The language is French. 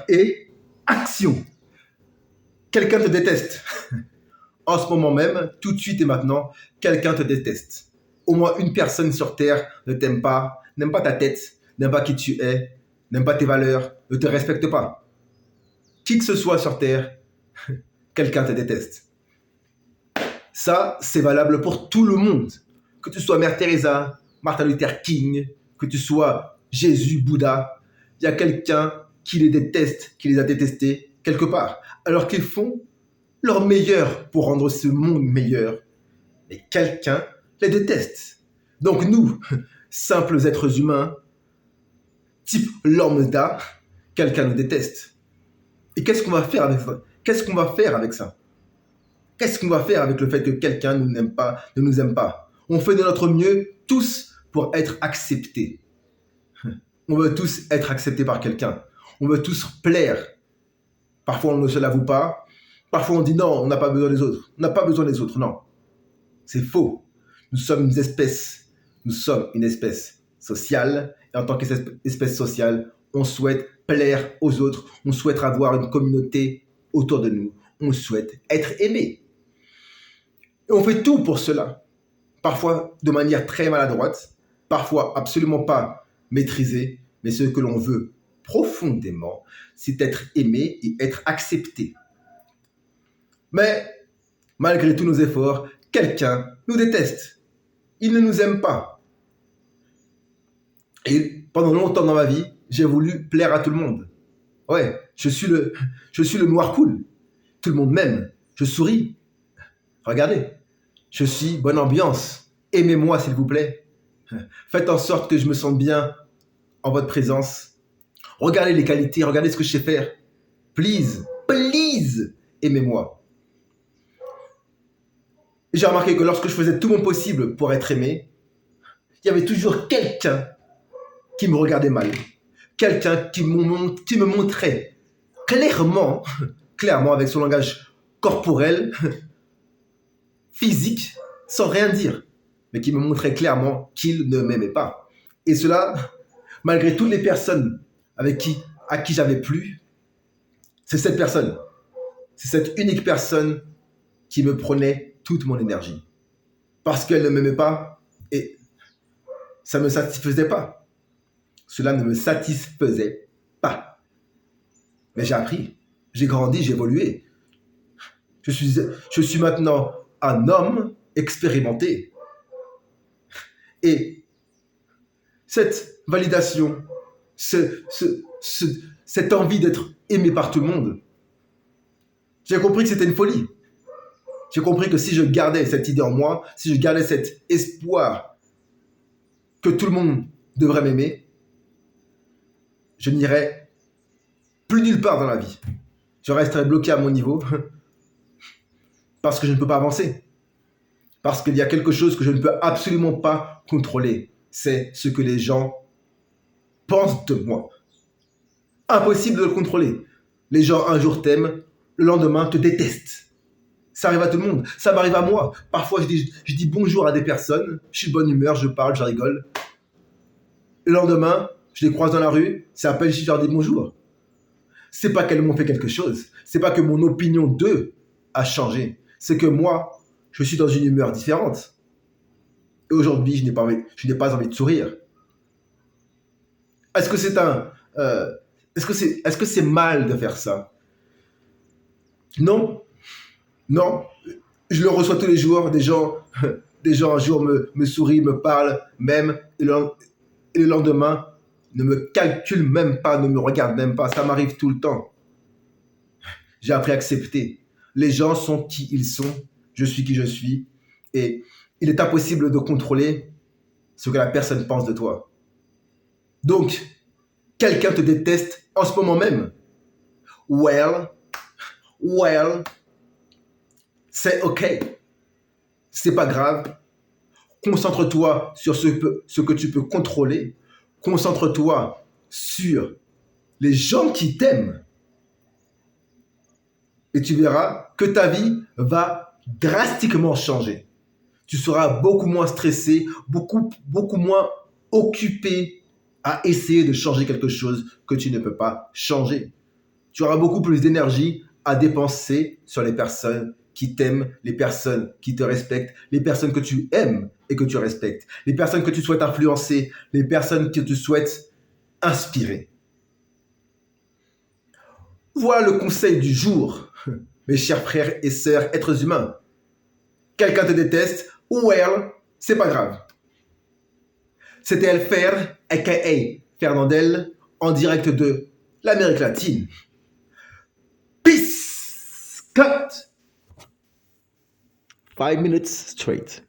Et action. Quelqu'un te déteste. En ce moment même, tout de suite et maintenant, quelqu'un te déteste. Au moins une personne sur Terre ne t'aime pas, n'aime pas ta tête, n'aime pas qui tu es, n'aime pas tes valeurs, ne te respecte pas. Qui que ce soit sur Terre, quelqu'un te déteste. Ça, c'est valable pour tout le monde. Que tu sois Mère Teresa, Martin Luther King, que tu sois Jésus, Bouddha, il y a quelqu'un qui les déteste, qui les a détestés quelque part. Alors qu'ils font leur meilleur pour rendre ce monde meilleur. Mais quelqu'un les déteste. Donc nous, simples êtres humains, type lambda, quelqu'un nous déteste. Et qu'est-ce qu'on va faire avec ça? Qu'est-ce qu'on va faire avec ça? Qu'est-ce qu'on va faire avec le fait que quelqu'un ne nous aime pas? On fait de notre mieux tous pour être acceptés. On veut tous être acceptés par quelqu'un. On veut tous plaire. Parfois on ne se l'avoue pas. Parfois on dit non, on n'a pas besoin des autres. On n'a pas besoin des autres, non. C'est faux. Nous sommes une espèce. Nous sommes une espèce sociale. Et en tant qu'espèce sociale, on souhaite plaire aux autres. On souhaite avoir une communauté autour de nous. On souhaite être aimé. Et on fait tout pour cela. Parfois de manière très maladroite. Parfois absolument pas maîtrisée. Mais ce que l'on veut profondément, c'est être aimé et être accepté. Mais malgré tous nos efforts, quelqu'un nous déteste. Il ne nous aime pas. Et pendant longtemps dans ma vie, j'ai voulu plaire à tout le monde. Ouais, je suis le noir cool. Tout le monde m'aime. Je souris. Regardez, je suis bonne ambiance. Aimez-moi s'il vous plaît. Faites en sorte que je me sente bien en votre présence. Regardez les qualités, regardez ce que je sais faire. Please, please, aimez-moi. J'ai remarqué que lorsque je faisais tout mon possible pour être aimé, il y avait toujours quelqu'un qui me regardait mal. Quelqu'un qui me montrait clairement avec son langage corporel, physique, sans rien dire, mais qui me montrait clairement qu'il ne m'aimait pas. Et cela, malgré toutes les personnes à qui j'avais plu, c'est cette personne, c'est cette unique personne qui me prenait toute mon énergie. Parce qu'elle ne m'aimait pas et ça ne me satisfaisait pas. Cela ne me satisfaisait pas. Mais j'ai appris, j'ai grandi, j'ai évolué. Je suis maintenant un homme expérimenté. Et cette validation, cette envie d'être aimé par tout le monde, j'ai compris que c'était une folie. J'ai compris que si je gardais cette idée en moi, si je gardais cet espoir que tout le monde devrait m'aimer, je n'irais plus nulle part dans la vie. Je resterais bloqué à mon niveau parce que je ne peux pas avancer. Parce qu'il y a quelque chose que je ne peux absolument pas contrôler. C'est ce que les gens pensent de moi. Impossible de le contrôler. Les gens un jour t'aiment, le lendemain te détestent. Ça arrive à tout le monde. Ça m'arrive à moi. Parfois, je dis bonjour à des personnes, je suis de bonne humeur, je parle, je rigole. Le lendemain, je les croise dans la rue, c'est à peine si je leur dis bonjour. C'est pas qu'elles m'ont fait quelque chose. C'est pas que mon opinion d'eux a changé. C'est que moi, je suis dans une humeur différente. Et aujourd'hui, je n'ai pas envie de sourire. Est-ce que c'est est-ce que c'est mal de faire ça? Non. Non. Je le reçois tous les jours. Des gens un jour me sourient, me parlent, même, et le lendemain, ne me calculent même pas, ne me regardent même pas. Ça m'arrive tout le temps. J'ai appris à accepter. Les gens sont qui ils sont. Je suis qui je suis. Et il est impossible de contrôler ce que la personne pense de toi. Donc, quelqu'un te déteste en ce moment même. Well, c'est ok. C'est pas grave. Concentre-toi sur ce que tu peux contrôler. Concentre-toi sur les gens qui t'aiment. Et tu verras que ta vie va drastiquement changer. Tu seras beaucoup moins stressé, beaucoup moins occupé à essayer de changer quelque chose que tu ne peux pas changer. Tu auras beaucoup plus d'énergie à dépenser sur les personnes qui t'aiment, les personnes qui te respectent, les personnes que tu aimes et que tu respectes, les personnes que tu souhaites influencer, les personnes que tu souhaites inspirer. Voilà le conseil du jour, mes chers frères et sœurs êtres humains. Quelqu'un te déteste, well, c'est pas grave. C'était Elfer, aka Fernandel, en direct de l'Amérique latine. Peace! Cut! 5 minutes straight.